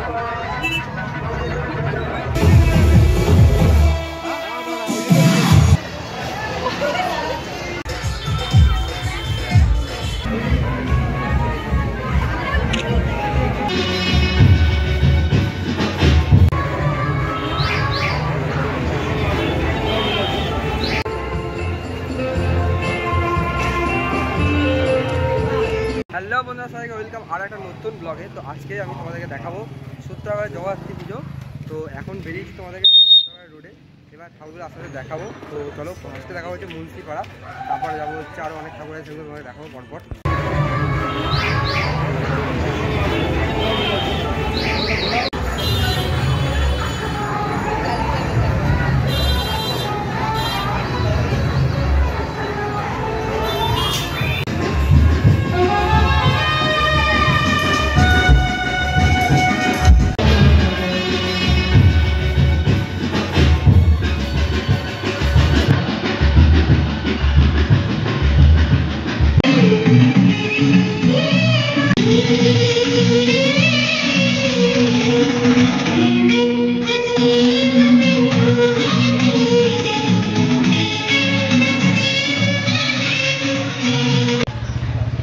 Hello বন্ধুরা, সবাইকে welcome আর একটা নতুন ব্লগে। তো আজকে আমি তোমাদেরকে দেখাবো সূত্রাগড়ের জগদ্ধাত্রী পুজো। তো এখন বেরিয়েছি তোমাদেরকে পুরো সূত্রাগড়ের রোডে, এবার ঠাকুরগুলো আস্তে আস্তে দেখাবো। তো চলো, আজকে দেখাবো হচ্ছে মুন্সিপাড়া, তারপরে যাবো হচ্ছে আরও অনেক ঠাকুর আছে, সেগুলো তোমাদের দেখাবো পরপর।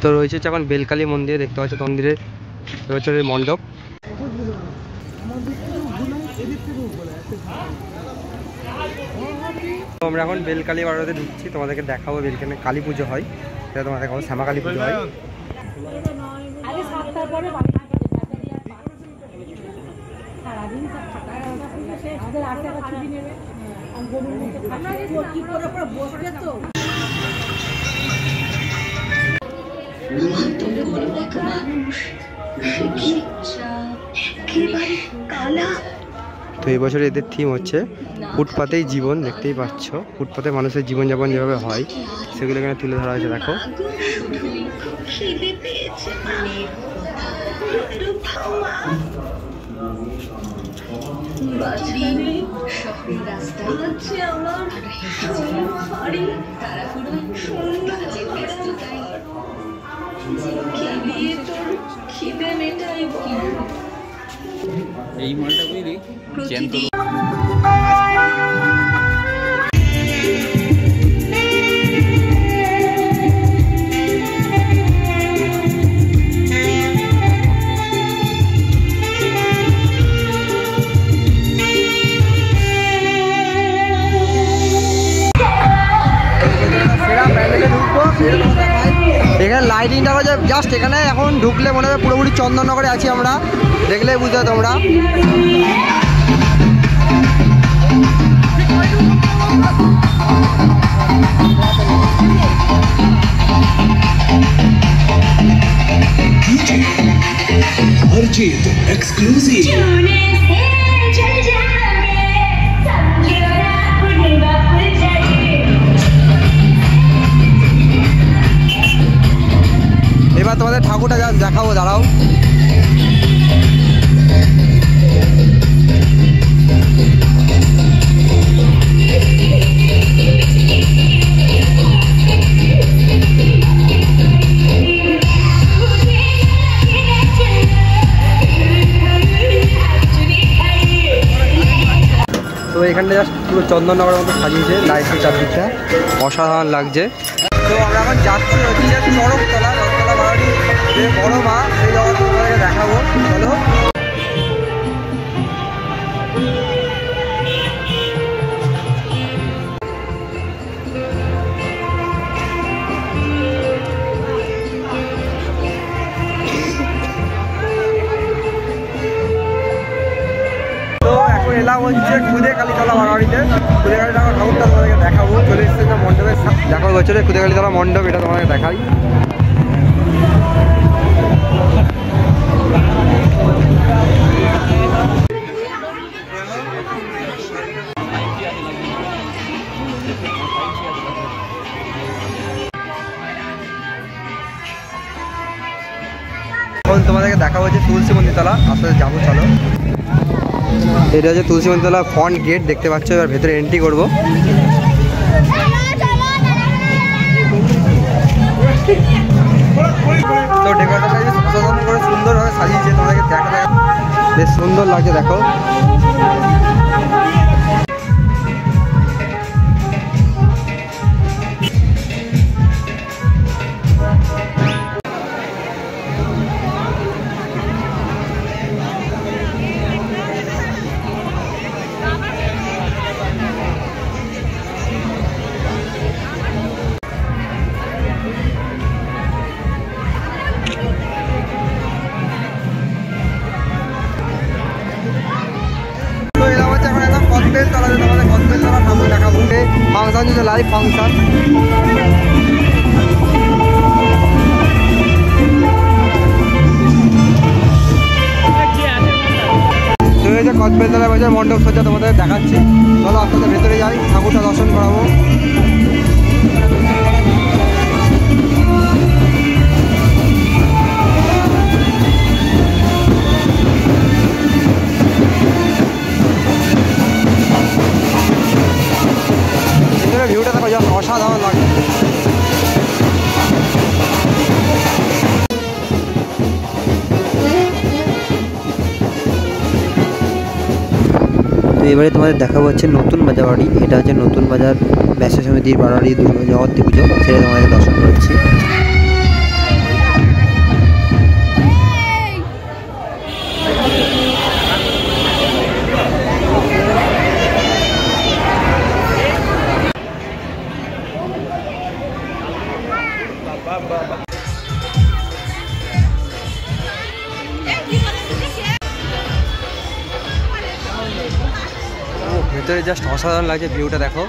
তো রয়েছে এখন বেলকালী মন্দিরে, দেখতে পাচ্ছ মন্দিরের রয়েছে মণ্ডপ। তো আমরা এখন বেলকালী বাড়িতে ঢুকছি, তোমাদেরকে দেখাবো বেলখানে কালী পুজো হয়, সেটা তোমাদের দেখাবো। শ্যামা কালী পুজো হয়। তো এই বছর এদের থিম হচ্ছে ফুটপাতেই জীবন। দেখতেই পাচ্ছ ফুটপাতে মানুষের জীবনযাপন যেভাবে হয় সেগুলো এখানে তুলে ধরা হয়েছে। দেখো এই মালটা বুঝলি জ্যান্ত। এখানে লাইটিংটা হচ্ছে জাস্ট এখানে এখন ঢুকলে মনে হয় পুরোপুরি চন্দননগরে আছি আমরা, দেখলে বুঝতে তোমরা। এক্সক্লুসিভ এবার তোমাদের ঠাকুরটা দেখাবো, দাঁড়াও। তো এখানটা জাস্ট পুরো চন্দননগরের মতো সাজিয়েছে, লাইটের চারদিকটা অসাধারণ লাগছে। তো আমরা এখন যাচ্ছি হচ্ছে চরকতলা বাড়ি, যে বড় মা, সেই জগৎটাকে দেখাবো। চলো। তো এখন এলাম হচ্ছে খুদে কালীতলা বাড়িতে। খুদে কালীতলা ঠাকুরটা তোমাদেরকে দেখাবো। চলে এসছে না মণ্ডপের, দেখো বছরে খুদে কালীতলা মণ্ডপ, এটা তোমাদেরকে দেখাই। এখন তোমাদেরকে দেখা হচ্ছে তুলসী মন্দিরতলা, আসলে যাবো চলো। এটা হচ্ছে তুলসী মন্দিরতলা ফ্রন্ট গেট, দেখতে পাচ্ছ। এবার ভেতরে এন্ট্রি করবো। তো ডেকোরেশন করে সুন্দরভাবে সাজিয়েছে, তোমাদেরকে দেখা বেশ সুন্দর লাগছে দেখো। ফাংশন যদি লাইভ ফাংশন কদবেলতলা বাজার মণ্ডপ সজ্জা তোমাদের দেখাচ্ছি। চলো আস্তে আস্তে ভেতরে যাই, ঠাকুরটা দর্শন করাবো। ভিউটা দেখো যা অসাধারণ লাগে। তো এবারে তোমাদের দেখাবো হচ্ছে নতুন বাজার বাড়ি। এটা হচ্ছে নতুন বাজার ব্যবসা সমিতির বাড়ি জগদ্ধাত্রী পুজো, সেটা তোমাদের দর্শন করেছি। ভেতরে জাস্ট অসাধারণ লাগছে, ভিউটা দেখো।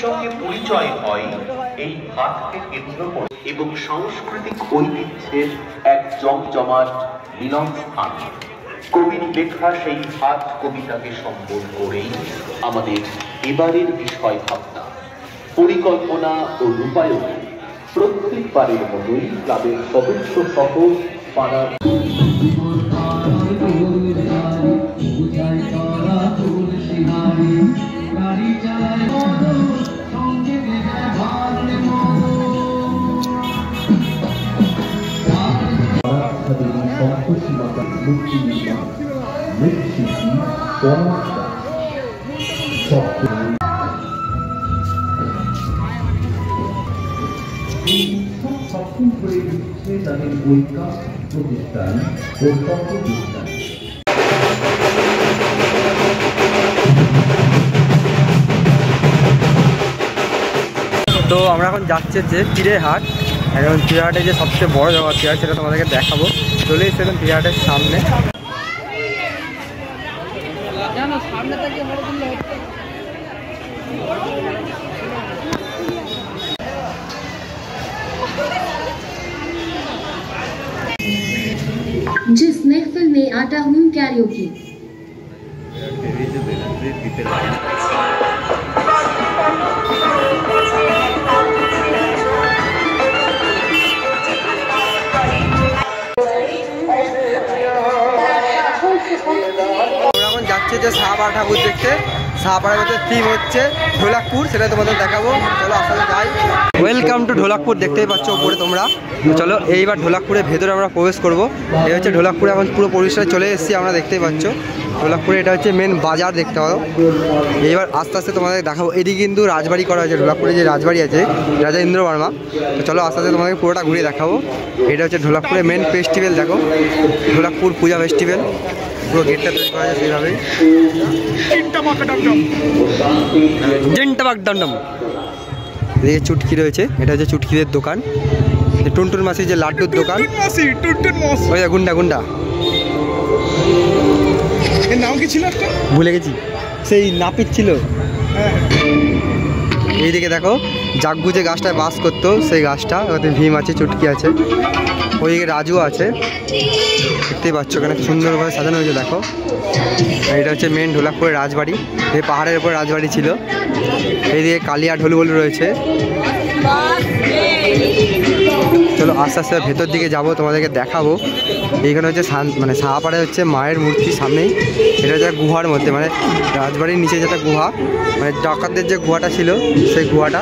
সঙ্গে পরিচয় হয় এই হাটকে কেন্দ্র করে এবং সাংস্কৃতিক ঐতিহ্যের এক জমজমাট মিলন স্থান। কবির লেখা সেই হাট কবিতাকে সম্বল করেই আমাদের এবারের বিষয় ভাবনা, পরিকল্পনা ও রূপায়ণে প্রত্যেকবারের মতোই ক্লাবের সদস্য সহ পাড়ার সক্ষম করে দিচ্ছে তাদের বৈজ্ঞানিক প্রতিষ্ঠান ও তত্ত্ববিজ্ঞান। তো আমরা এখন যাচ্ছি যে চিড়েহাট। এখন চিড়েহাটে যে সবচেয়ে বড় জগদ্ধাত্রী আছে সেটা তোমাদেরকে দেখাবো। চলে এসেছিলাম চিড়েহাটের সামনে। जिस महफिल में आता हूँ कैरियोकी। এখন যাচ্ছে যে শাহপাড়া ঠাকুর দেখতে। শাহপাড়ার মধ্যে থিম হচ্ছে ঢোলাকপুর, সেটা তোমাদের দেখাবো। চলো আসলে যাই। ওয়েলকাম টু ঢোলাকপুর, দেখতেই পাচ্ছ উপরে তোমরা। চলো এইবার ঢোলাকপুরের ভেতরে আমরা প্রবেশ করবো। এই হচ্ছে ঢোলাকপুরে এখন পুরো পরিষ্কার চলে এসেছি আমরা, দেখতেই পাচ্ছ ঢোলাকপুরে। এটা হচ্ছে মেন বাজার, দেখতে পাবো। এইবার আস্তে আস্তে তোমাদের দেখাবো। এদিকে কিন্তু রাজবাড়ি করা হয়েছে, ঢোলাকপুরে যে রাজবাড়ি আছে রাজা ইন্দ্রবর্মা। তো চলো আস্তে আস্তে তোমাদেরকে পুরোটা ঘুরিয়ে দেখাবো। এটা হচ্ছে ঢোলাকপুরের মেন ফেস্টিভ্যাল, দেখো ঢোলাকপুর পূজা ফেস্টিভ্যাল। পুরো গেটটা তৈরি করা আছে সেইভাবেই। এদিকে চুটকি রয়েছে, এটা হচ্ছে চুটকিদের দোকান। টুনটুন মাসির যে লাড্ডুর দোকান, ওই গুন্ডা গুন্ডা নাম কি ছিল ভুলে গেছি, সেই নাপিত ছিল। এইদিকে দেখো জাগ্গু যে গাছটায় বাস করতো সেই গাছটা, ওতে ভীম আছে, চুটকি আছে, ওইদিকে রাজু আছে, দেখতেই পাচ্ছ এখানে সুন্দরভাবে সাজানো হয়েছে দেখো। এটা হচ্ছে মেন ঢোলাকপুরের রাজবাড়ি, এই পাহাড়ের উপর রাজবাড়ি ছিল। এইদিকে কালিয়া ঢোল রয়েছে। চলো আস্তে আস্তে ভেতর দিকে যাব, তোমাদেরকে দেখাবো। এইখানে হচ্ছে মানে সাহাপাড়ায় হচ্ছে মায়ের মূর্তির সামনেই, এটা হচ্ছে গুহার মধ্যে, মানে রাজবাড়ির নিচে যেটা গুহা, মানে ডাকাতদের যে গুহাটা ছিল সেই গুহাটা,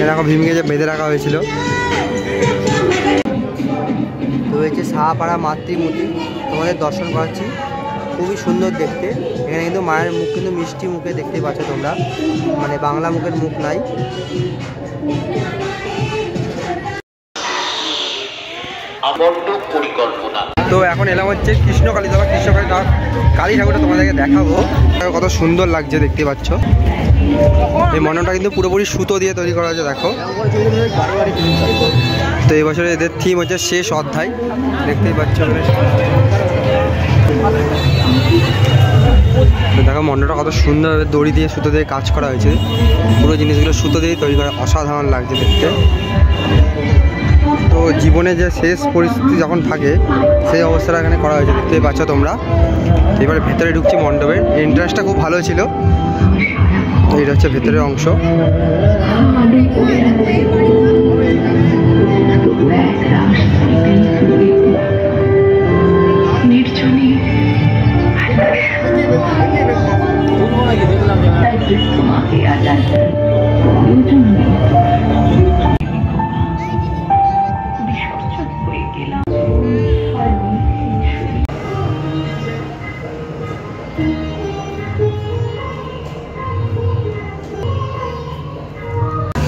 এরকম ভীমকে যে বেঁধে রাখা হয়েছিল। তো হচ্ছে সাহাপাড়া মাতৃমূর্তি, তোমাদের দর্শন করাচ্ছি, খুবই সুন্দর দেখতে। এখানে কিন্তু মায়ের মুখ কিন্তু মিষ্টি মুখে দেখতেই পাচ্ছ তোমরা, মানে বাংলা মুখের মুখ নাই। তো এখন এলাম হচ্ছে কৃষ্ণকালী তলা, কালী ঠাকুরটা তোমাদেরকে দেখাবো, কত সুন্দর লাগছে দেখতে পাচ্ছ। এই মণ্ডপটা কিন্তু পুরোপুরি সুতো দিয়ে তৈরি করা হয়েছে, দেখো। তো এই বছর এদের থিম হচ্ছে শেষ অধ্যায়, দেখতেই পাচ্ছ। দেখো মণ্ডপটা কত সুন্দরভাবে দড়ি দিয়ে সুতো দিয়ে কাজ করা হয়েছে, পুরো জিনিসগুলো সুতো দিয়ে তৈরি করা, অসাধারণ লাগছে দেখতে। তো জীবনে যে শেষ পরিস্থিতি যখন থাকে সেই অবস্থাটা এখানে করা হয়েছে, দেখতেই পাচ্ছ তোমরা। এবারে ভেতরে ঢুকছি মণ্ডপের, এন্ট্রান্সটা খুব ভালো ছিল। তো এটা হচ্ছে ভেতরের অংশ।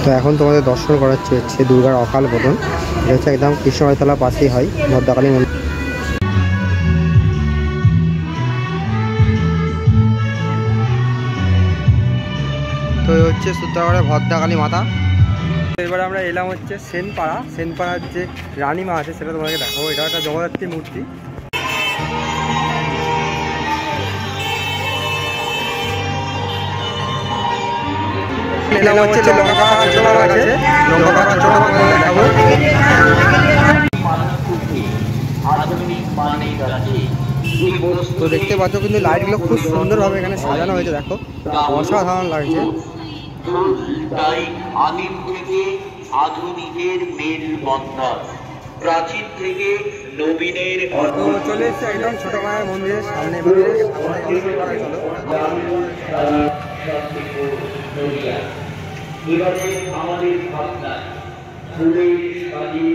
তো এখন তোমাদের দর্শন করাচ্ছি হচ্ছে দুর্গার অকাল বোধন, এটা হচ্ছে একদম কৃষ্ণকালীতলার পাশেই হয়, ভদ্রকালী মন্দির। তো হচ্ছে সূত্রাগড়ের ভদ্রকালী মাতা। এবারে আমরা এলাম হচ্ছে সেনপাড়ার যে রানীমা আছে সেটা তোমাকে দেখাবো। এটা একটা জগদ্ধাত্রী মূর্তি। এলাম হচ্ছে দেখাবো। তো দেখতে পাচ্ছ কিন্তু লাইটগুলো খুব সুন্দরভাবে এখানে সাজানো হয়েছে, দেখো অসাধারণ লাগছে। তাই আদিম থেকে আধুনিকের মেল বন্ধন, প্রাচীন থেকে নবীনের। তো চলে এসছে একদম ছোট মায়ের মন্দিরের সামনে। আমাদের ভাবনা ফুলের সাজি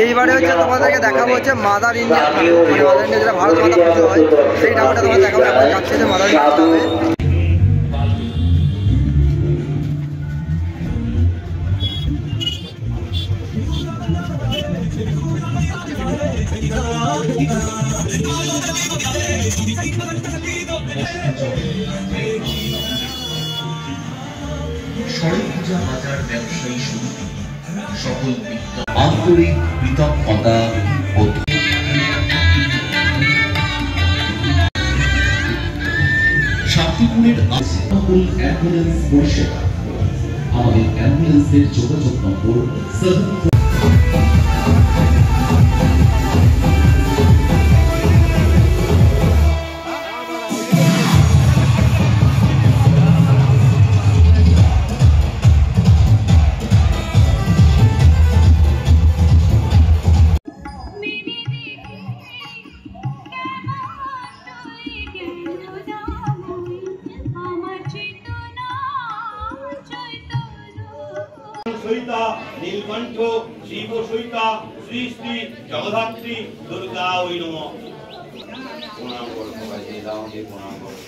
এইবারে হচ্ছে তোমাদেরকে দেখাবো হচ্ছে মাদার ইন্ডিয়া, মানে মাদার ইন্ডিয়া যেটা ভারত মাতা পুজো হয় সেই ঠাকুরটা তোমাদের দেখাবো। এখন যাচ্ছে যে মাদার ইন্ডিয়া হবে। সরপূজা বাজার ব্যবসায়ী সমিতি সকল আন্তরিক কৃতজ্ঞতা ও শান্তিপুরের অ্যাম্বুলেন্স পরিষেবা। আমাদের অ্যাম্বুলেন্সের যোগাযোগ নম্বর 7 সহিতা নীলকণ্ঠ শিব সহিতা শ্রী শ্রী জগদ্ধাত্রী দুর্গা ওই নমঃ। প্রণাম করো সবাই, প্রণাম করো।